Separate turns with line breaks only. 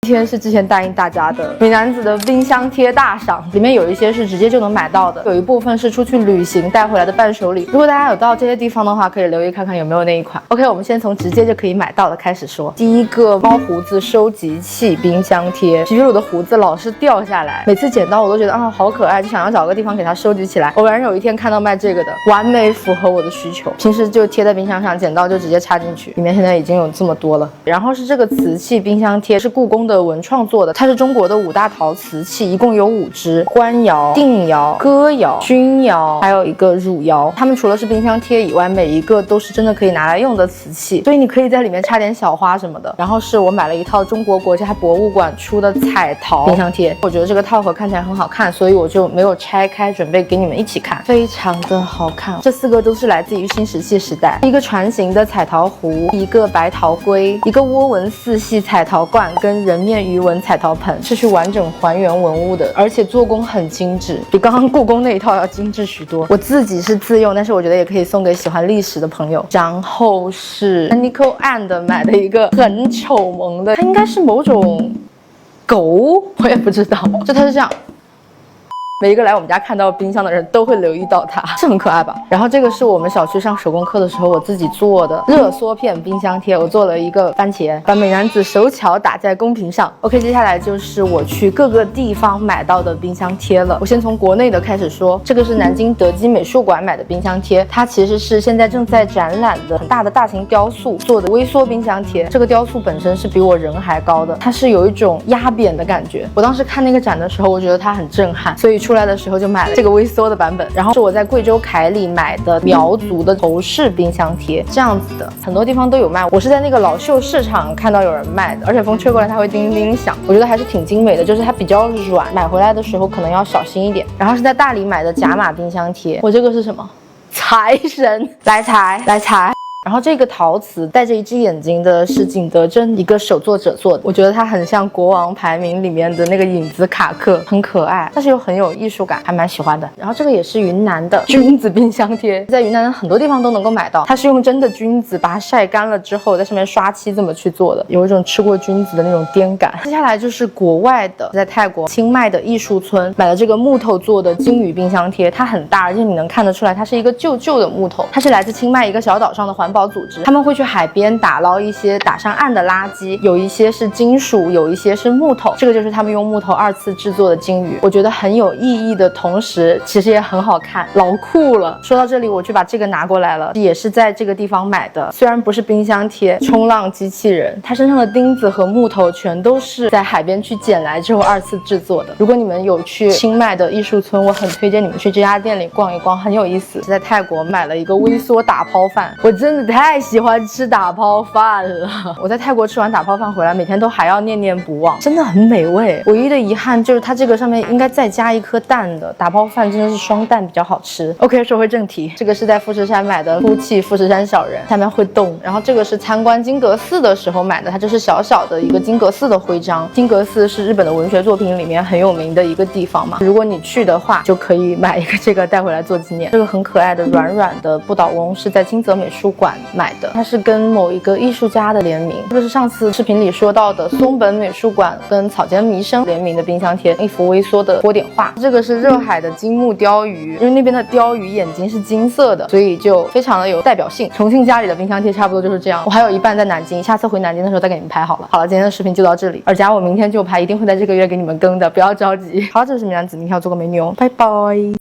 今天是之前答应大家的美男子的冰箱贴大赏，里面有一些是直接就能买到的，有一部分是出去旅行带回来的伴手礼。如果大家有到这些地方的话，可以留意看看有没有那一款。OK， 我们先从直接就可以买到的开始说。第一个猫胡子收集器冰箱贴，皮皮鲁的胡子老是掉下来，每次捡到我都觉得好可爱，就想要找个地方给它收集起来。偶然有一天看到卖这个的，完美符合我的需求。平时就贴在冰箱上，捡到就直接插进去，里面现在已经有这么多了。然后是这个瓷器冰箱贴，是故宫的文创做的，它是中国的5大陶瓷器，一共有5只：官窑、定窑、哥窑、钧窑，还有一个汝窑。它们除了是冰箱贴以外，每一个都是真的可以拿来用的瓷器，所以你可以在里面插点小花什么的。然后是我买了一套中国国家博物馆出的彩陶冰箱贴，我觉得这个套盒看起来很好看，所以我就没有拆开，准备给你们一起看，非常的好看。这4个都是来自于新石器时代，一个船形的彩陶壶，一个白陶龟，一个涡纹4系彩陶罐跟人面鱼纹彩陶盆，是去完整还原文物的，而且做工很精致，比刚刚故宫那一套要精致许多。我自己是自用，但是我觉得也可以送给喜欢历史的朋友。然后是 Nico and 买的一个很丑萌的，它应该是某种狗，我也不知道，就它是这样。每一个来我们家看到冰箱的人都会留意到它，是很可爱吧？然后这个是我们小区上手工课的时候我自己做的热缩片冰箱贴，我做了一个番茄，把美男子手巧打在公屏上。OK， 接下来就是我去各个地方买到的冰箱贴了。我先从国内的开始说，这个是南京德基美术馆买的冰箱贴，它其实是现在正在展览的很大的大型雕塑做的微缩冰箱贴。这个雕塑本身是比我人还高的，它是有一种压扁的感觉。我当时看那个展的时候，我觉得它很震撼，所以出来的时候就买了这个微缩的版本。然后是我在贵州凯里买的苗族的头饰冰箱贴，这样子的，很多地方都有卖。我是在那个老秀市场看到有人卖的，而且风吹过来它会叮叮响，我觉得还是挺精美的，就是它比较软，买回来的时候可能要小心一点。然后是在大理买的甲马冰箱贴，我这个是什么？财神来财来财。然后这个陶瓷带着一只眼睛的是景德镇一个手作者做的，我觉得它很像国王排名里面的那个影子卡克，很可爱，但是又很有艺术感，还蛮喜欢的。然后这个也是云南的菌子冰箱贴，在云南很多地方都能够买到，它是用真的菌子把它晒干了之后在上面刷漆这么去做的，有一种吃过菌子的那种颠感。接下来就是国外的，在泰国清迈的艺术村买了这个木头做的鲸鱼冰箱贴，它很大，而且你能看得出来它是一个旧的木头，它是来自清迈一个小岛上的环保组织，他们会去海边打捞一些打上岸的垃圾，有一些是金属，有一些是木头，这个就是他们用木头2次制作的鲸鱼，我觉得很有意义的同时其实也很好看，老酷了。说到这里我就把这个拿过来了，也是在这个地方买的，虽然不是冰箱贴，冲浪机器人，它身上的钉子和木头全都是在海边去捡来之后2次制作的。如果你们有去清迈的艺术村，我很推荐你们去这家店里逛一逛，很有意思。在泰国买了一个微缩打抛饭，我真的太喜欢吃打抛饭了。我在泰国吃完打抛饭回来，每天都还要念念不忘，真的很美味。唯一的遗憾就是它这个上面应该再加一颗蛋的，打抛饭真的是双蛋比较好吃。OK， 说回正题，这个是在富士山买的哭泣富士山小人，下面会动。然后这个是参观金阁寺的时候买的，它就是小小的一个金阁寺的徽章。金阁寺是日本的文学作品里面很有名的一个地方嘛，如果你去的话就可以买一个这个带回来做纪念。这个很可爱的软软的不倒翁是在金泽美术馆买的，它是跟某一个艺术家的联名，这个是上次视频里说到的松本美术馆跟草间弥生联名的冰箱贴，一幅微缩的波点画。这个是热海的金目鲷鱼，因为那边的鲷鱼眼睛是金色的，所以就非常的有代表性。重庆家里的冰箱贴差不多就是这样，我还有一半在南京，下次回南京的时候再给你们拍好了。好了，今天的视频就到这里，而且我明天就拍，一定会在这个月给你们更的，不要着急。好，这是美男子，明天要做个美女哦，拜拜。